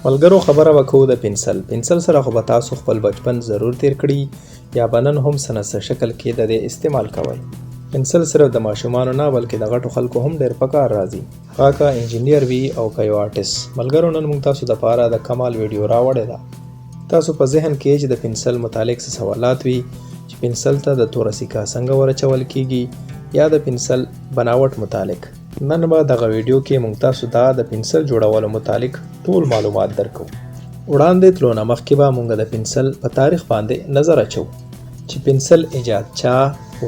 ملګرو خبره وکړو د پنسل سره خو به تاسو خپل بچپن ضرور تیر کړي یا به نن هم څه نه څه شکل کې د دې استعمال کوئ. پنسل صرف د ماشومانو نه بلکې د غټو خلکو هم ډېر په کار راځي، هغه که انجینیر وي او که یو آرټسټ. ملګرو نن موږ تاسو دپاره د کمال ویډیو راوړې ده. تاسو په ذهن کې چې د پنسل متعلق څه سوالات وي چې پنسل ته د توره سیکه څنګه ورچول کیږي یا د پنسل بناوټ متعلق، نن به دغه ویډیو کې موږ تاسو ته د پنسل جوړولو متعلق ټول معلومات درکو. وړاندې تلو نه مخکې به موږ د پنسل په تاریخ باندې نظر اچو چې پنسل ایجاد چا،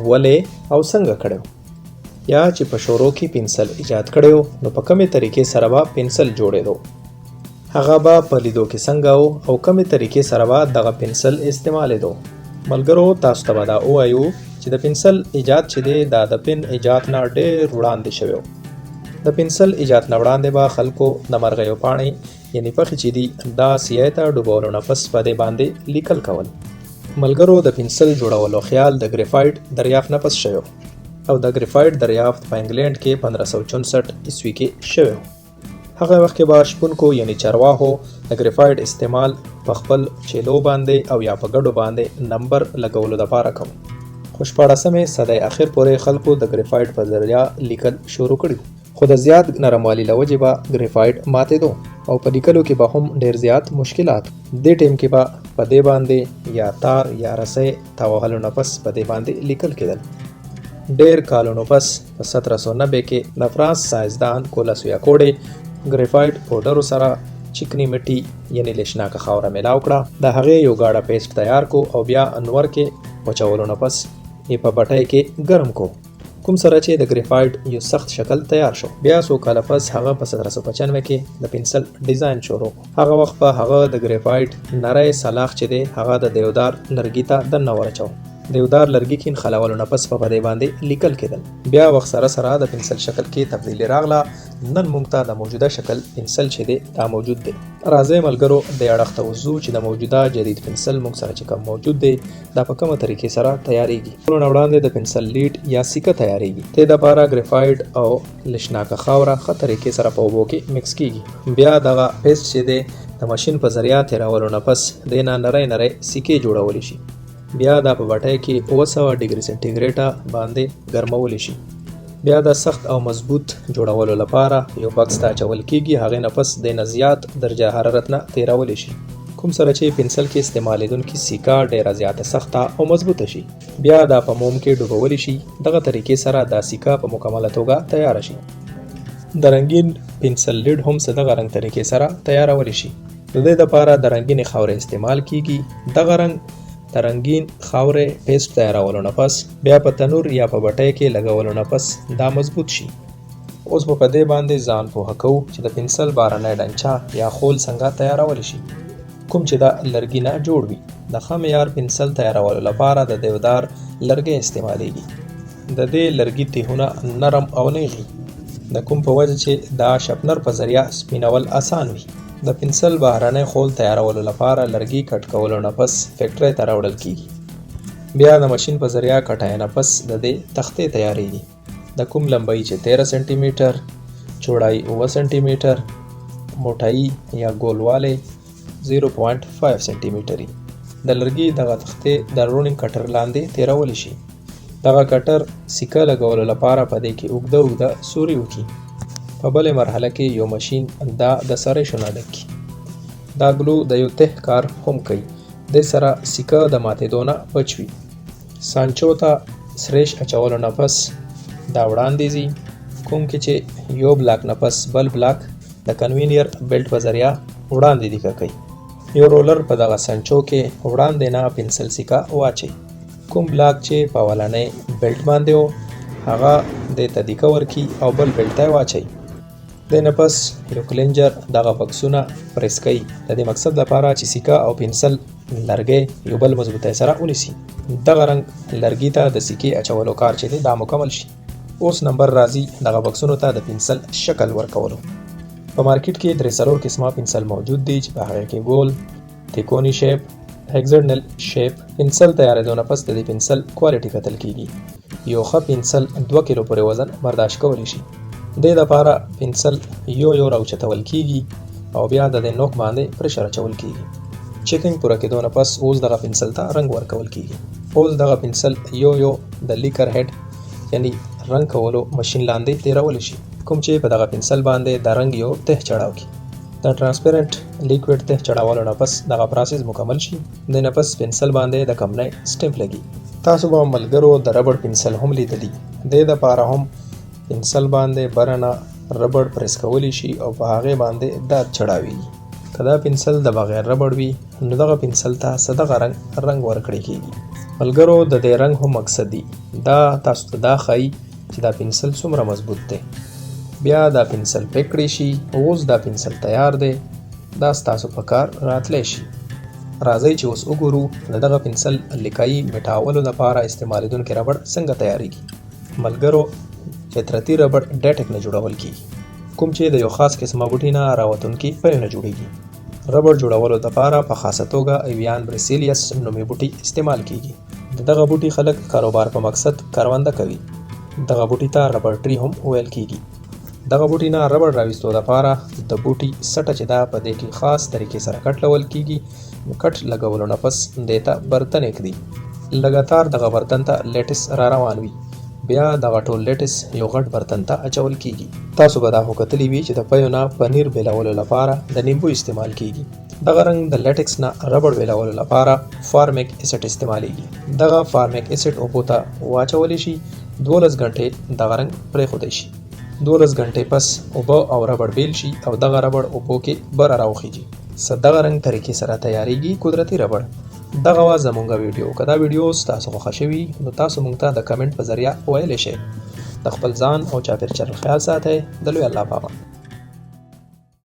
ولې او څنګه کړی، یا چې په شروع کې پنسل ایجاد کړی نو په کومې طریقې سره به پنسل جوړېدو، هغه به په لیدو کې څنګه او کومې طریقې سره به دغه پنسل استعمالېدو. ملګرو تاسو ته به دا ووایو چې د پنسل ایجاد چې دی دا د پن ایجاد نه ډېر وړاندې شوی و. د پنسل ایجاد نه وړاندې به خلکو د مرغیو پاڼې یعنې پخې چې دي دا سیای ته ډوبولو نه پس په دې باندې لیکل کول. ملګرو د پنسل جوړولو خیال د ګریفایټ دریافت نه پس شوی او د ګریفایټ دریافت په انګلینډ کې 1564 عیسوي کې شوی و. هغه وخت کې به شپونکو یعنې چرواهو د ګریفایټ استعمال په خپل چیلو باندې او یا په ګډو باندې نمبر لګولو دپاره کوم. خو 14مې صدۍ اخر پورې خلکو د ګریفایټ په ذریعه لیکل شروع کړي، خو د زیات نرموالي له وجې به ګریفایټ ماتېدو او په لیکلو کې به هم ډېر زیات مشکلات. دې ټیم کې به په دې باندې یا تار یا رسۍ تاوهلو نه پس په دې باندې لیکل کېدل. ډېر کالونو پس په 1790 کې د فرانس ساینسدان کولاسویا کوډې ګریفایټ پوډرو سره چکنی مټي یعنی لشناکه خاوره میلاو کړه، د هغې یو گاډه پیسټ تیار کو او بیا انور کې وچولو نه پس یې په بټۍ کې ګرم کو، کوم سره چې د ګریفایټ یو سخت شکل تیار شو. بیا څو کاله پس هغه په 1795 کې د پنسل ډیزاین شروع. هغه وخت په هغه د ګریفایټ نری سلاخ چې دی هغه د دیودار لرګي ته دننه ورچو. دیودار لرګي کې نښلولو نه پس په دې باندې لیکل کېدل. بیا وخت سره سره د پنسل شکل کې تبدیلي راغله. نن موږ ته د موجوده شکل پنسل چې دی دا موجود دی. راځئ ملګرو دې اړخ ته وځو چې د موجوده جدید پنسل موږ سره چې کوم موجود دی دا په کومه طریقې سره تیاریږي. ټولو نه وړاندې د پنسل لیډ یا سیکه تیاریږي. دې دپاره ګریفایټ او لشناکه خاوره ښه طریقې سره په اوبو کې مکس کیږي. بیا دغه پیسټ چې دی د ماشین په ذریعه تیرولو نه پس دې نه نری نری سیکې جوړولی شي. بیا دا په بټۍ کې 900 ډیګري سنټیګریډه باندې ګرمولی شي. بیا د سخت او مضبوط جوړولو لپاره یو بکس ته اچول کېږي، هغې نه پس د نه زیات درجه حرارت نه تیرولی شي، کوم سره چې پنسل کې استعمالیدونکې سیکه ډیره زیاته سخته او مضبوطه شي. بیا دا په موم کې ډوبولی شي. دغه طریقې سره دا سیکه په مکمله توګه تیاره شي. د رنګین پنسل لیډ هم څه دغه رنګ طریقې سره تیارولی شي. د دې دپاره د رنګینې خاورې استعمال کېږي. دغه رنګ د رنګین خاورې پیسټ تیارولو نه پس بیا په تنور یا په بټۍ کې لګولو نه پس دا مضبوط شي. اوس په دې باندې ځان پوهه کوو چې د پنسل بارنی ډنچه یا خول څنګه تیارولی شي، کوم چې د لرګي نه جوړ وي. د ښه معیار پنسل تیارولو لپاره د دیودار لرګی استعمالیږي. د دې لرګي تیغونه نرم او نیغ وي، د کوم په وجه چې د شپنر په ذریعه سپینول اسان وي. د پنسل بهرنی خول تیارولو لپاره لرګي کټ کولو نه پس فیکټرۍ ته راوړل کېږي. بیا د ماشین په ذریعه کټای نه پس د دې تختې تیاریږي. د کوم لمبۍ چې 13 سانتي میټر، چوړای 9 سانتي میټر، موټایي یا ګولوالی 0.5 سانتي میټر وي. د لرګي دغه تختې د رولینګ کټر لاندې تیرولی شي. دغه کټر سیکه لګولو لپاره په دې کې اوږده اوږده سوري وکړي. په بلې مرحله کې یو ماشین دا د سرېشو نه ډک کړي. دا ګلو د یو تح کار هم کوي. دې سره سیکه د ماتېدو نه بچ وي. سانچو ته سریش اچولو نه پس دا وړاندې ځي، کوم کې چې یو بلاک نه پس بل بلاک د کنوینیر بیلټ په ذریعه وړاندې دیکه کوي. یو رولر په دغه سانچو کې وړاندې نه پنسل سیکه واچوي. کوم بلاک چې په اولنۍ بیلټ باندې و هغه دې ته دیکه ورکړي او بل بیلټ ته واچوي. دې نه پس یو کلینجر دغه بکسونه پریس کوي د دې مقصد لپاره چې سیکه او پنسل لرګی یو بل مضبوطۍ سره ونیسي. دغه رنګ لرګي ته د سیکې اچولو کار چې دی دا مکمل شي. اوس نمبر راځي دغه بکسونو ته د پنسل شکل ورکولو. په مارکیټ کې 3 قسمه پنسل موجود دي چې په هغه کې ګول، تیکونی شیپ، هیگزاډنل شیپ. پنسل تیارېدو نه پس د دې پنسل کوالټي کتل کېږي. یو ښه پنسل 2 کیلو پورې وزن برداشت کولی شي. دې دپاره پنسل یو راوچتول کېږي. او بیا د دې نوک باندې پرشر اچول کیږي. چیکینګ پوره کېدو نه پس اوس دغه پنسل ته رنګ ورکول کیږي. اوس دغه پنسل یو د لیکر هډ یعنی رنګ کولو ماشین لاندې تیرول شي، کوم چې په دغه پنسل باندې د رنګ یو ته چړاو کی. د ټرانسپیرنٹ لیکوډ ته چړاولو نه پس دغه پروسس مکمل شي. د نه پس پنسل باندې د کمپنۍ سټمپ لګي. تاسو به ملګرو د ربړ پنسل هم لیدلی. د لپاره هم پنسل باندې برنه ربړ پریس کولی شي او په هغه باندې دات چړاوي. کدا پنسل د بغیر ربړ وي نو دغه پنسل ته صدغه رنګ ورکړی کیږي. ملګرو د دې رنګ هم مقصد دی دا تاسو ته دا ښایي چې دا پنسل څومره مضبوط دی. بیا دا پنسل پیک کړی شي. اوس دا پنسل تیار دی، دا ستاسو په کار راتلی شي. راځئ چې اوس وګورو دغه پنسل لیکایي میټاولو لپاره استعمالیدونکي ربړ څنګه تیاریږي. ملګرو فطرتي ربړ ډیټک نه جوړول کیږي، کوم چې د یو خاص قسمه بوټي نه راوتونکي پیل نه جوړیږي. ربړ جوړولو لپاره په خاصه توګه ایویان برسیلیس نومي بوټي استعمال کیږي. دغه بوټي خلک کاروبار په مقصد کرونده کوي. دغه بوټي ته ربړ ټری هم ویل کیږي. دغه بوټي نه ربړ راوستو لپاره د بوټي سټه چې دا په دې کې خاص طریقې سره کټ لول کیږي. کټ لګولو نه پس دیتا برتن کړي. لګاتار دغه برتن ته لیټس را روان وي. بیا دغه ټول لیټس یو غټ برتن ته اچول کیږي. تاسو به دا وکتلی وي چې د پيو نه پنیر بیلولو لپاره د نیمبو استعمال کیږي. دغه رنګ د لیټکس نه ربړ بیلولو لپاره فارمیک اسید استعمالیږي. دغه فارمیک اسید اوبو ته واچول شي. 12 غنټې دغه رنګ پرې خودی شي. 12 غنټې پس اوبه او ربړ بیل شي او دغه ربړ اوبو کې بر راوخیږي. دغه رنګ طریقې سره تیاریږي قدرتي ربړ. دغه وا زمونږه ویډیو کدا ویډیو تاسو خوښ شوي نو تاسو مونږ ته د کمنټ په ذریعہ ویلی شئ. د خپل ځان او چاپیریال خیال ساتئ. د لوی الله پامان.